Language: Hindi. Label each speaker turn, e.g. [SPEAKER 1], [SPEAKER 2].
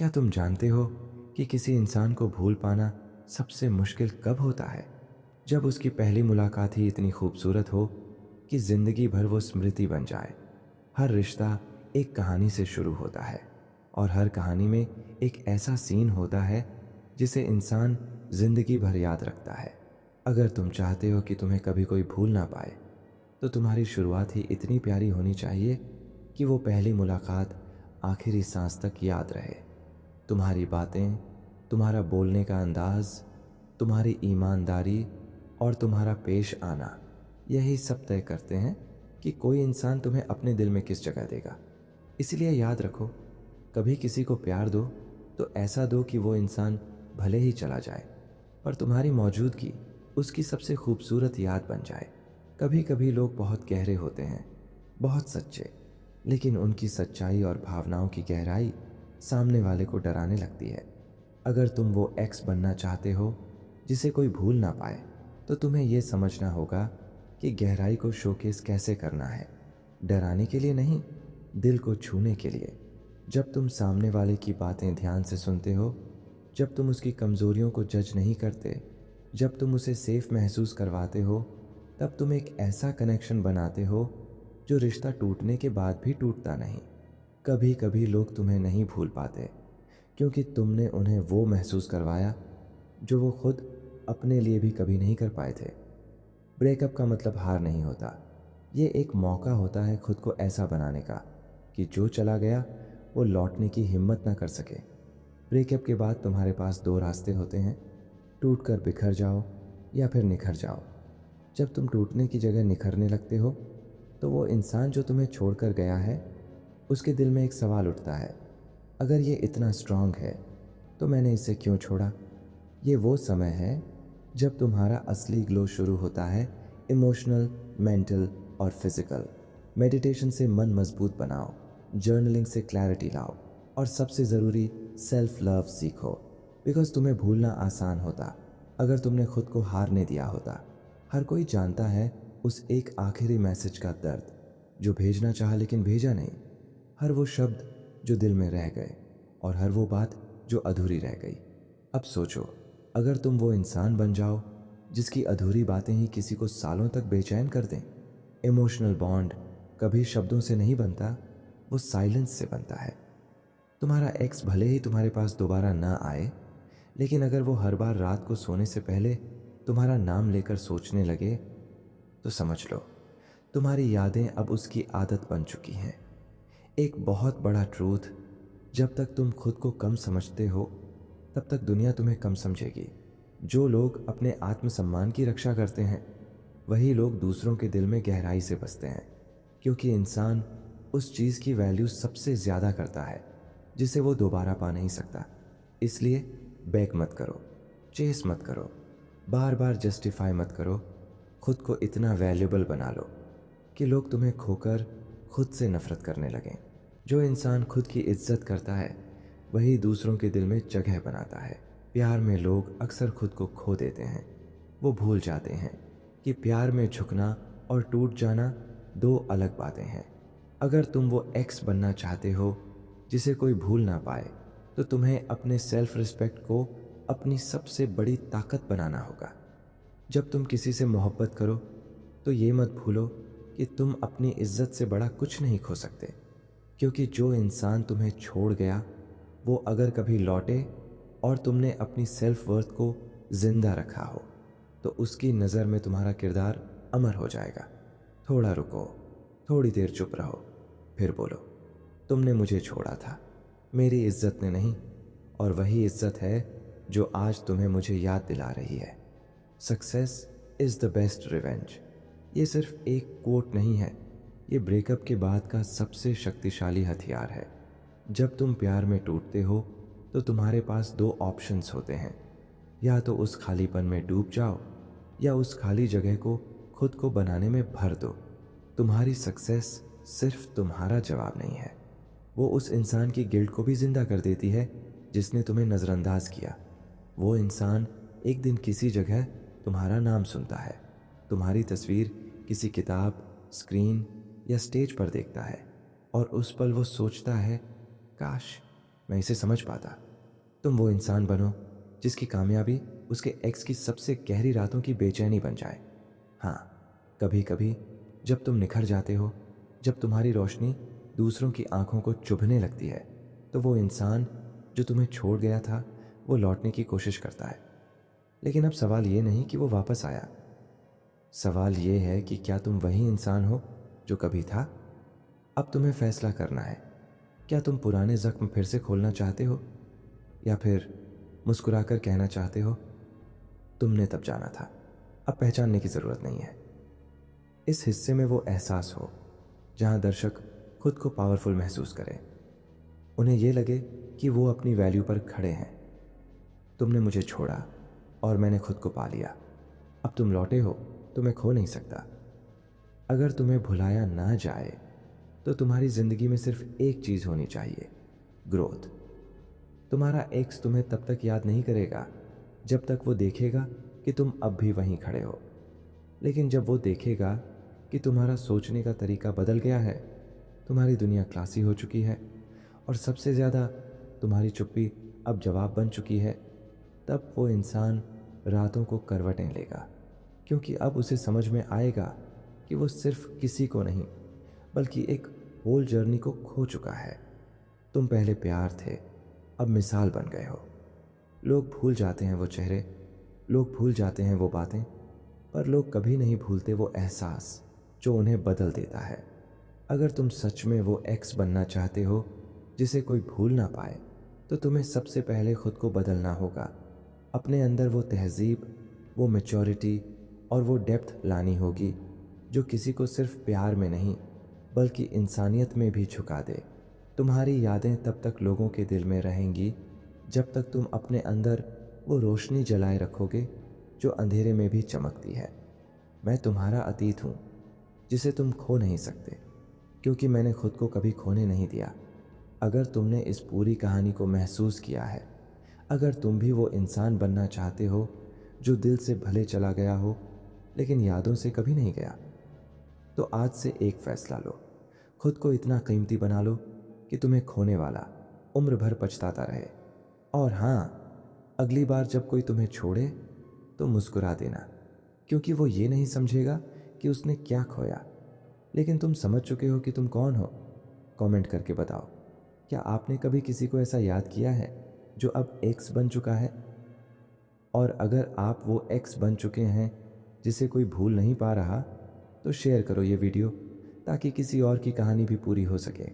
[SPEAKER 1] क्या तुम जानते हो कि किसी इंसान को भूल पाना सबसे मुश्किल कब होता है? जब उसकी पहली मुलाकात ही इतनी खूबसूरत हो कि जिंदगी भर वो स्मृति बन जाए। हर रिश्ता एक कहानी से शुरू होता है और हर कहानी में एक ऐसा सीन होता है जिसे इंसान जिंदगी भर याद रखता है। अगर तुम चाहते हो कि तुम्हें कभी कोई भूल ना पाए, तो तुम्हारी शुरुआत ही इतनी प्यारी होनी चाहिए कि वो पहली मुलाकात आखिरी सांस तक याद रहे। तुम्हारी बातें, तुम्हारा बोलने का अंदाज, तुम्हारी ईमानदारी और तुम्हारा पेश आना, यही सब तय करते हैं कि कोई इंसान तुम्हें अपने दिल में किस जगह देगा। इसलिए याद रखो, कभी किसी को प्यार दो तो ऐसा दो कि वो इंसान भले ही चला जाए, पर तुम्हारी मौजूदगी उसकी सबसे खूबसूरत याद बन जाए। कभी कभी लोग बहुत गहरे होते हैं, बहुत सच्चे, लेकिन उनकी सच्चाई और भावनाओं की गहराई सामने वाले को डराने लगती है। अगर तुम वो एक्स बनना चाहते हो जिसे कोई भूल ना पाए, तो तुम्हें यह समझना होगा कि गहराई को शोकेस कैसे करना है। डराने के लिए नहीं, दिल को छूने के लिए। जब तुम सामने वाले की बातें ध्यान से सुनते हो, जब तुम उसकी कमजोरियों को जज नहीं करते, जब तुम उसे सेफ महसूस करवाते हो, तब तुम एक ऐसा कनेक्शन बनाते हो जो रिश्ता टूटने के बाद भी टूटता नहीं। कभी कभी लोग तुम्हें नहीं भूल पाते क्योंकि तुमने उन्हें वो महसूस करवाया जो वो खुद अपने लिए भी कभी नहीं कर पाए थे। ब्रेकअप का मतलब हार नहीं होता, ये एक मौका होता है खुद को ऐसा बनाने का कि जो चला गया वो लौटने की हिम्मत ना कर सके। ब्रेकअप के बाद तुम्हारे पास दो रास्ते होते हैं, टूट कर बिखर जाओ या फिर निखर जाओ। जब तुम टूटने की जगह निखरने लगते हो, तो वो इंसान जो तुम्हें छोड़कर गया है, उसके दिल में एक सवाल उठता है, अगर ये इतना स्ट्रांग है तो मैंने इसे क्यों छोड़ा। ये वो समय है जब तुम्हारा असली ग्लो शुरू होता है, इमोशनल, मेंटल और फिजिकल। मेडिटेशन से मन मजबूत बनाओ, जर्नलिंग से क्लैरिटी लाओ और सबसे ज़रूरी सेल्फ लव सीखो। बिकॉज तुम्हें भूलना आसान होता अगर तुमने खुद को हारने दिया होता। हर कोई जानता है उस एक आखिरी मैसेज का दर्द जो भेजना चाहा लेकिन भेजा नहीं, हर वो शब्द जो दिल में रह गए और हर वो बात जो अधूरी रह गई। अब सोचो, अगर तुम वो इंसान बन जाओ जिसकी अधूरी बातें ही किसी को सालों तक बेचैन कर दें। इमोशनल बॉन्ड कभी शब्दों से नहीं बनता, वो साइलेंस से बनता है। तुम्हारा एक्स भले ही तुम्हारे पास दोबारा ना आए, लेकिन अगर वो हर बार रात को सोने से पहले तुम्हारा नाम लेकर सोचने लगे, तो समझ लो तुम्हारी यादें अब उसकी आदत बन चुकी हैं। एक बहुत बड़ा ट्रूथ, जब तक तुम खुद को कम समझते हो तब तक दुनिया तुम्हें कम समझेगी। जो लोग अपने आत्मसम्मान की रक्षा करते हैं, वही लोग दूसरों के दिल में गहराई से बसते हैं, क्योंकि इंसान उस चीज़ की वैल्यू सबसे ज़्यादा करता है जिसे वो दोबारा पा नहीं सकता। इसलिए बैक मत करो, चेस मत करो, बार बार जस्टिफाई मत करो। खुद को इतना वैल्यूबल बना लो कि लोग तुम्हें खोकर खुद से नफरत करने लगें। जो इंसान खुद की इज्जत करता है, वही दूसरों के दिल में जगह बनाता है। प्यार में लोग अक्सर खुद को खो देते हैं। वो भूल जाते हैं कि प्यार में झुकना और टूट जाना दो अलग बातें हैं। अगर तुम वो एक्स बनना चाहते हो जिसे कोई भूल ना पाए, तो तुम्हें अपने सेल्फ रिस्पेक्ट को अपनी सबसे बड़ी ताकत बनाना होगा। जब तुम किसी से मोहब्बत करो, तो ये मत भूलो कि तुम अपनी इज्जत से बड़ा कुछ नहीं खो सकते, क्योंकि जो इंसान तुम्हें छोड़ गया, वो अगर कभी लौटे और तुमने अपनी सेल्फ वर्थ को जिंदा रखा हो, तो उसकी नज़र में तुम्हारा किरदार अमर हो जाएगा। थोड़ा रुको, थोड़ी देर चुप रहो, फिर बोलो, तुमने मुझे छोड़ा था, मेरी इज्जत ने नहीं। और वही इज्जत है जो आज तुम्हें मुझे याद दिला रही है। Success is the best revenge. ये सिर्फ एक कोट नहीं है, ये ब्रेकअप के बाद का सबसे शक्तिशाली हथियार है। जब तुम प्यार में टूटते हो, तो तुम्हारे पास दो ऑप्शंस होते हैं, या तो उस खालीपन में डूब जाओ या उस खाली जगह को खुद को बनाने में भर दो। तुम्हारी सक्सेस सिर्फ तुम्हारा जवाब नहीं है, वो उस इंसान की गिल्ट को भी जिंदा कर देती है जिसने तुम्हें नज़रअंदाज किया। वो इंसान एक दिन किसी जगह तुम्हारा नाम सुनता है, तुम्हारी तस्वीर किसी किताब, स्क्रीन या स्टेज पर देखता है, और उस पल वो सोचता है, काश मैं इसे समझ पाता। तुम वो इंसान बनो जिसकी कामयाबी उसके एक्स की सबसे गहरी रातों की बेचैनी बन जाए। हाँ, कभी कभी जब तुम निखर जाते हो, जब तुम्हारी रोशनी दूसरों की आंखों को चुभने लगती है, तो वो इंसान जो तुम्हें छोड़ गया था वो लौटने की कोशिश करता है। लेकिन अब सवाल ये नहीं कि वो वापस आया, सवाल ये है कि क्या तुम वही इंसान हो जो कभी था। अब तुम्हें फैसला करना है, क्या तुम पुराने जख्म फिर से खोलना चाहते हो या फिर मुस्कुराकर कहना चाहते हो तुमने तब जाना था, अब पहचानने की ज़रूरत नहीं है। इस हिस्से में वो एहसास हो जहां दर्शक खुद को पावरफुल महसूस करें, उन्हें ये लगे कि वो अपनी वैल्यू पर खड़े हैं। तुमने मुझे छोड़ा और मैंने खुद को पा लिया, अब तुम लौटे हो तो मैं खो नहीं सकता। अगर तुम्हें भुलाया ना जाए तो तुम्हारी ज़िंदगी में सिर्फ एक चीज़ होनी चाहिए, ग्रोथ। तुम्हारा एक्स तुम्हें तब तक याद नहीं करेगा जब तक वो देखेगा कि तुम अब भी वहीं खड़े हो। लेकिन जब वो देखेगा कि तुम्हारा सोचने का तरीका बदल गया है, तुम्हारी दुनिया क्लासी हो चुकी है और सबसे ज़्यादा तुम्हारी चुप्पी अब जवाब बन चुकी है, तब वो इंसान रातों को करवटें लेगा, क्योंकि अब उसे समझ में आएगा कि वो सिर्फ किसी को नहीं बल्कि एक होल जर्नी को खो चुका है। तुम पहले प्यार थे, अब मिसाल बन गए हो। लोग भूल जाते हैं वो चेहरे, लोग भूल जाते हैं वो बातें, पर लोग कभी नहीं भूलते वो एहसास जो उन्हें बदल देता है। अगर तुम सच में वो एक्स बनना चाहते हो जिसे कोई भूल ना पाए, तो तुम्हें सबसे पहले खुद को बदलना होगा। अपने अंदर वो तहजीब, वो मैच्योरिटी और वो डेप्थ लानी होगी जो किसी को सिर्फ प्यार में नहीं बल्कि इंसानियत में भी झुका दे। तुम्हारी यादें तब तक लोगों के दिल में रहेंगी जब तक तुम अपने अंदर वो रोशनी जलाए रखोगे जो अंधेरे में भी चमकती है। मैं तुम्हारा अतीत हूँ जिसे तुम खो नहीं सकते, क्योंकि मैंने खुद को कभी खोने नहीं दिया। अगर तुमने इस पूरी कहानी को महसूस किया है, अगर तुम भी वो इंसान बनना चाहते हो जो दिल से भले चला गया हो लेकिन यादों से कभी नहीं गया, तो आज से एक फैसला लो। खुद को इतना कीमती बना लो कि तुम्हें खोने वाला उम्र भर पछताता रहे। और हाँ, अगली बार जब कोई तुम्हें छोड़े तो मुस्कुरा देना, क्योंकि वो ये नहीं समझेगा कि उसने क्या खोया, लेकिन तुम समझ चुके हो कि तुम कौन हो। कमेंट करके बताओ, क्या आपने कभी किसी को ऐसा याद किया है जो अब एक्स बन चुका है? और अगर आप वो एक्स बन चुके हैं जिसे कोई भूल नहीं पा रहा, तो शेयर करो ये वीडियो ताकि किसी और की कहानी भी पूरी हो सके।